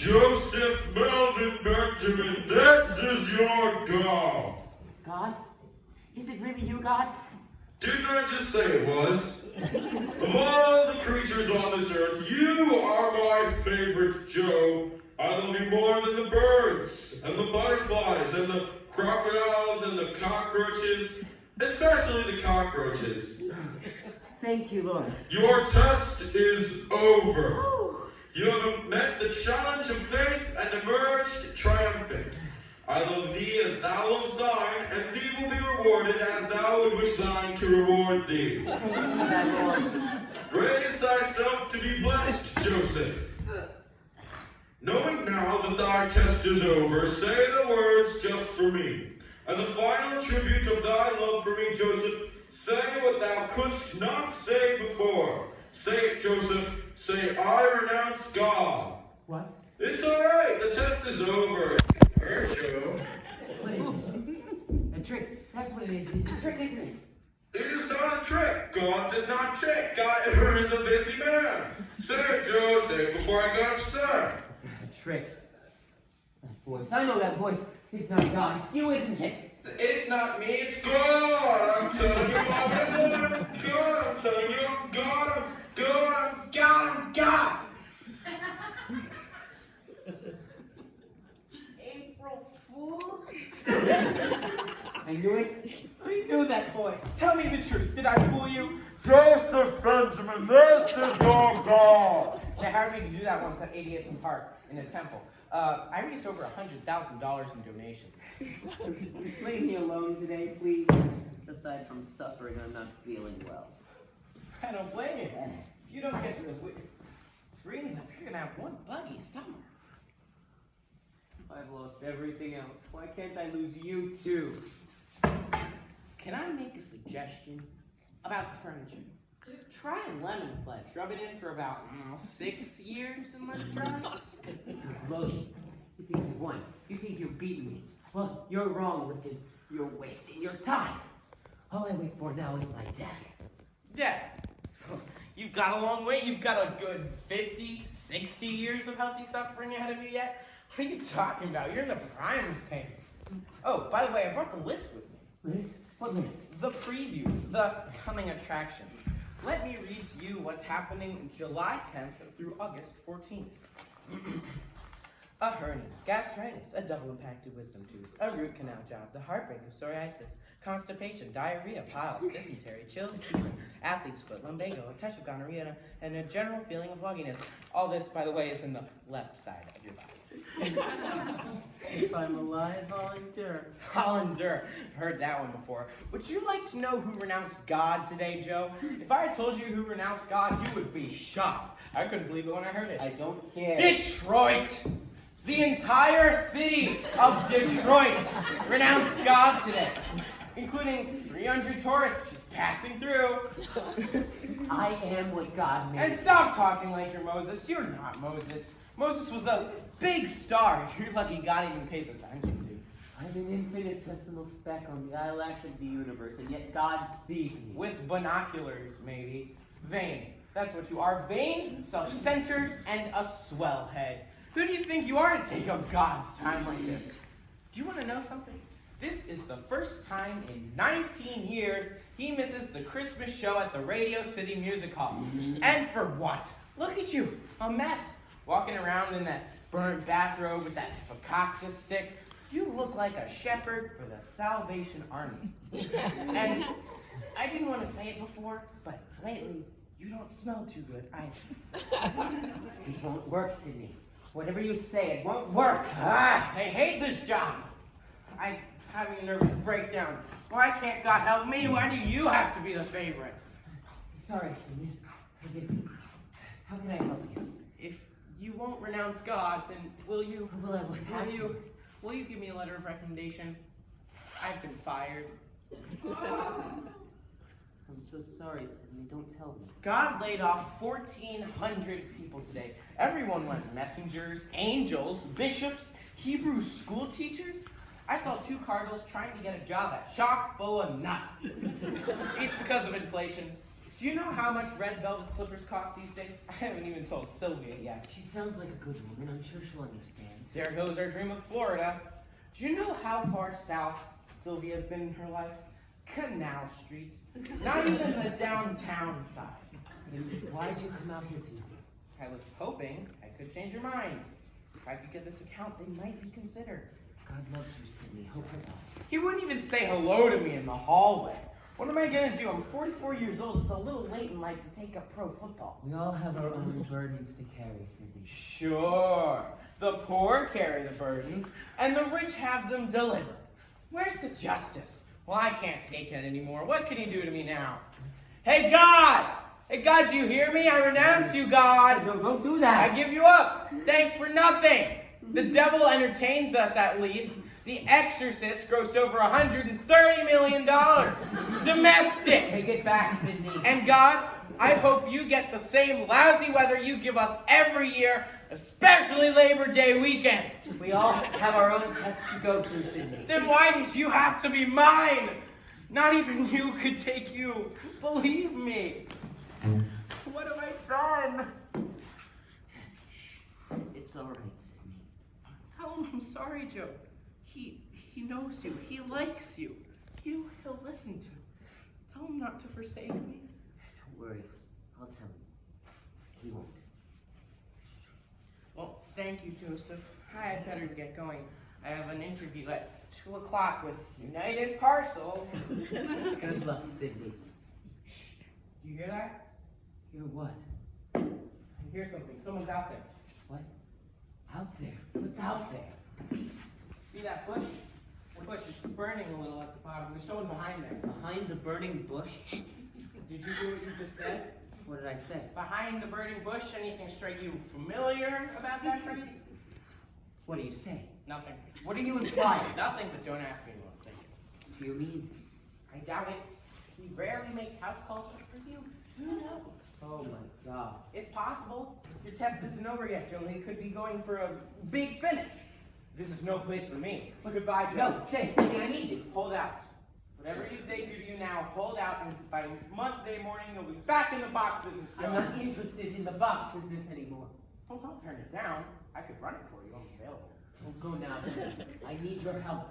Joseph Melvin Benjamin, this is your God. God? Is it really you, God? Didn't I just say it was? Of all the creatures on this earth, you are my favorite, Joe. I love you more than the birds, and the butterflies, and the crocodiles, and the cockroaches, especially the cockroaches. Thank you, Lord. Your test is over. You have met the challenge of faith and emerged triumphant. I love thee as thou lovest thine, and thee will be rewarded as thou would wish thine to reward thee. Raise thyself to be blessed, Joseph. Knowing now that thy test is over, say the words just for me. As a final tribute of thy love for me, Joseph, say what thou couldst not say before. Say it, Joseph. Say, I renounce God. What? It's all right. The test is over. Joe. What is this? A trick. That's what it is. It's a trick, isn't it? It is not a trick. God does not trick. God is a busy man. Say it, Joe. Say it before I go upset. A trick. That voice. I know that voice. It's not God. It's you, isn't it? It's not me. It's God. I'm telling you, I'm God. I'm telling you, I'm God. I'm God. I'm God. I'm God. April Fool? I knew it. I knew that voice. Tell me the truth. Did I fool you? Joseph Benjamin, this is your God. They hired me to do that once at 80th and Park in a temple. I raised over $100,000 in donations. Just leave me alone today, please. Aside from suffering, I'm not feeling well. I don't blame you. If you don't get the screens up, you're gonna have one buggy somewhere. I've lost everything else. Why can't I lose you too? Can I make a suggestion about the furniture? Try a lemon pledge. Rub it in for about 6 years and let it dry. Look, you think you won. You think you're beating me. Well, you're wrong, Lipton. You're wasting your time. All I wait for now is my death. Yeah. You've got a long way. You've got a good 50, 60 years of healthy suffering ahead of you yet. What are you talking about? You're in the prime of pain. Oh, by the way, I brought the list with me. List? What list? The previews, the coming attractions. Let me read to you what's happening July 10th through August 14th. A hernia, gastritis, a double impacted wisdom tooth, a root canal job, the heartbreak of psoriasis, constipation, diarrhea, piles, dysentery, chills, fever, athlete's foot, lumbago, a touch of gonorrhea, and a general feeling of fogginess. All this, by the way, is in the left side of your body. If I'm alive, I'll endure. I'll endure. Heard that one before. Would you like to know who renounced God today, Joe? If I had told you who renounced God, you would be shocked. I couldn't believe it when I heard it. I don't care. Detroit! The entire city of Detroit renounced God today, including 300 tourists just passing through. I am what God made. And stop talking like you're Moses. You're not Moses. Moses was a big star. You're lucky God even pays attention to. I'm an infinitesimal speck on the eyelash of the universe, and yet God sees me. With binoculars, maybe. Vain. That's what you are. Vain, self-centered, and a swell head. Who do you think you are to take up God's time like this? Do you want to know something? This is the first time in 19 years he misses the Christmas show at the Radio City Music Hall. And for what? Look at you, a mess. Walking around in that burnt bathrobe with that fakakta stick. You look like a shepherd for the Salvation Army. And I didn't want to say it before, but lately, you don't smell too good either. It won't work, Sydney. Whatever you say, it won't work. I hate this job. I'm having a nervous breakdown. Why can't God help me? Why do you have to be the favorite? Sorry, Sydney. Forgive me. How can I help you? If you won't renounce God, then will you Will you give me a letter of recommendation? I've been fired. I'm so sorry, Sydney. Don't tell me. God laid off 1,400 people today. Everyone went messengers, angels, bishops, Hebrew school teachers. I saw 2 cardinals trying to get a job at chock full of nuts. It's because of inflation. Do you know how much red velvet slippers cost these days? I haven't even told Sylvia yet. She sounds like a good woman. I'm sure she'll understand. There goes our dream of Florida. Do you know how far south Sylvia's been in her life? Canal Street. Not even the downtown side. Why did you come out here tonight? I was hoping I could change your mind. If I could get this account, they might be considered. God loves you, Sydney. Hope her God. He wouldn't even say hello to me in the hallway. What am I gonna do? I'm 44 years old. It's a little late in life to take up pro football. We all have our own burdens to carry, Sydney. Sure. The poor carry the burdens, and the rich have them delivered. Where's the justice? Well, I can't take it anymore. What can he do to me now? Hey, God! Hey, God, do you hear me? I renounce you, God. No, don't do that. I give you up. Thanks for nothing. The devil entertains us, at least. The Exorcist grossed over $130 million. Domestic. Take it back, Sydney. And God, I hope you get the same lousy weather you give us every year, especially Labor Day weekend. We all have our own tests to go through, Sydney. Then why did you have to be mine? Not even you could take you. Believe me. What have I done? It's all right, Sydney. Tell him I'm sorry, Joe. He knows you. He likes you. He'll listen to. Tell him not to forsake me. Don't worry. I'll tell him. He won't. Well, thank you, Joseph. I had better get going. I have an interview at 2 o'clock with United Parcel. Good luck, Sydney. Do you hear that? Hear what? I hear something. Someone's out there. What? Out there? What's out there? See that bush? The bush is burning a little at the bottom. There's someone behind there. Behind the burning bush? Did you do what you just said? What did I say? Behind the burning bush, anything strike you familiar about that phrase? What do you say? Nothing. What are you implying? Nothing, but don't ask me what. Thank you. Do you mean? I doubt it. He rarely makes house calls, but for you, who knows? Oh my God. It's possible. Your test isn't over yet, Joe. He could be going for a big finish. This is no place for me. Well, goodbye, Joe. No, stay, Sydney, I need you. Hold out. Whatever they do to you now, hold out, and by Monday morning, you'll be back in the box business, Joe. I'm not interested in the box business anymore. Oh, don't turn it down. I could run it for you. I'm available. Don't go now, Sydney. I need your help.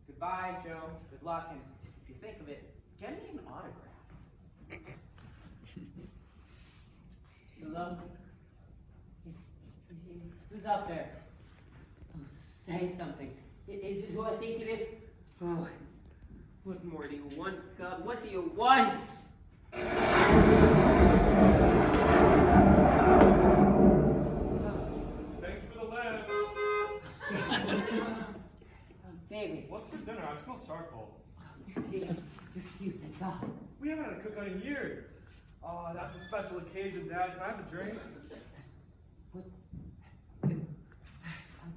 Goodbye, Joe. Good luck, and if you think of it, get me an autograph. Hello? Who's out there? Oh, say something. Is it who I think it is? Oh, what more do you want, God? What do you want? Thanks for the lamp. David. What's for dinner? I smell charcoal. David, it's just you, thank God. We haven't had a cookout in years. Oh, that's a special occasion, Dad. Can I have a drink? What?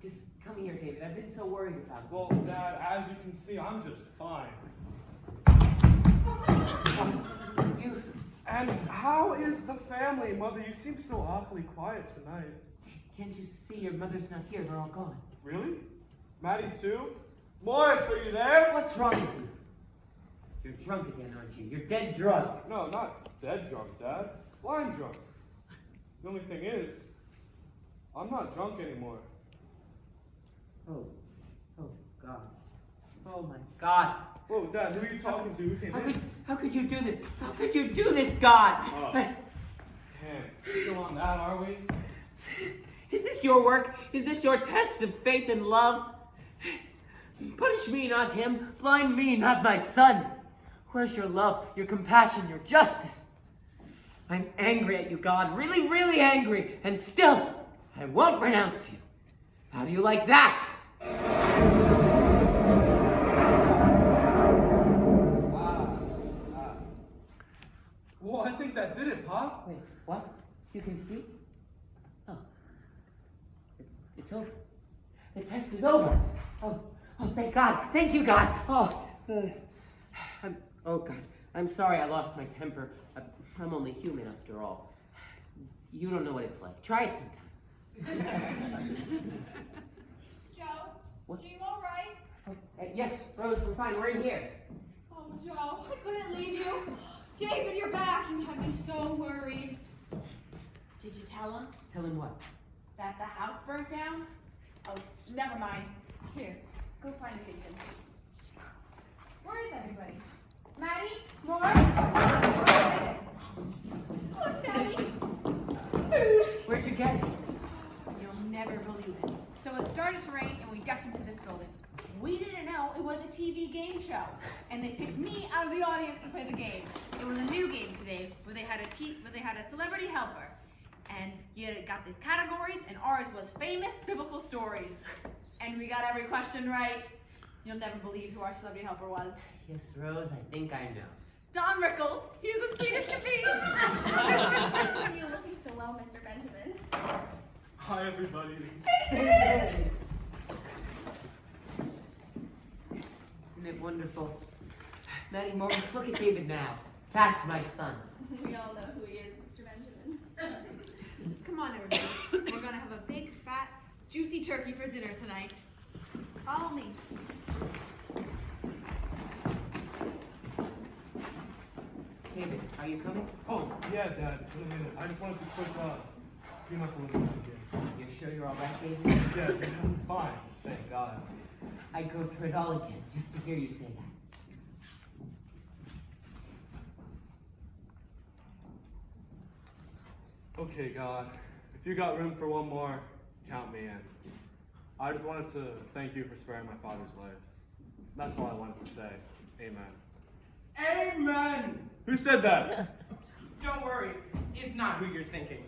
Just come here, David. I've been so worried about you. Well, Dad, as you can see, I'm just fine. You. And how is the family, Mother? You seem so awfully quiet tonight. Can't you see your mother's not here? They're all gone. Really? Maddie too? Morris, are you there? What's wrong with you? You're drunk again, aren't you? You're dead drunk. No, not dead drunk, Dad. Wine drunk. The only thing is, I'm not drunk anymore. Oh God. Oh my God. Whoa, Dad, who are you talking to? Who came in? How could you do this? How could you do this, God? Can't go on that, are we? Is this your work? Is this your test of faith and love? Punish me, not him. Blind me, not my son. Where's your love, your compassion, your justice? I'm angry at you, God. Really, really angry. And still, I won't renounce you. How do you like that? Well, I think that did it, Pop. Wait, what? You can see? Oh. It's over. The test is over. Oh, thank God. Thank you, God. Oh, God. I'm sorry I lost my temper. I'm only human after all. You don't know what it's like. Try it sometime. Joe? What? Are you all right? Yes, Rose, we're fine. We're in here. Oh, Joe, I couldn't leave you. David, you're back. You have me so worried. Did you tell him Tell him what? that the house burnt down? Oh, never mind. Here, go find the kitchen. Where is everybody? Maddie? Morris? Look, Daddy. Food. Where'd you get it? You'll never believe it. So it started to rain and we ducked into this building. We didn't know it was a TV game show, and they picked me out of the audience to play the game. It was a new game today where they had a celebrity helper, and you got these categories, and ours was famous biblical stories, and we got every question right. You'll never believe who our celebrity helper was. Yes, Rose, I think I know. Don Rickles. He's as sweet as can be. Nice to see you looking so well, Mr. Benjamin. Hi, everybody. Isn't it wonderful? Maddie Morris, look at David now. That's my son. We all know who he is, Mr. Benjamin. Come on, everybody. We're gonna have a big, fat, juicy turkey for dinner tonight. Follow me. David, are you coming? Oh, yeah, Dad. In a minute. I just wanted to quick clean up a little bit again. You're sure you're all right, David? Yeah, Dad, I'm fine. Thank God. I'd go through it all again just to hear you say that. Okay, God. If you got room for one more, count me in. I just wanted to thank you for sparing my father's life. That's all I wanted to say. Amen. Amen! Who said that? Don't worry, it's not who you're thinking.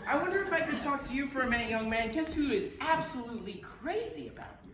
I wonder if I could talk to you for a minute, young man. Guess who is absolutely crazy about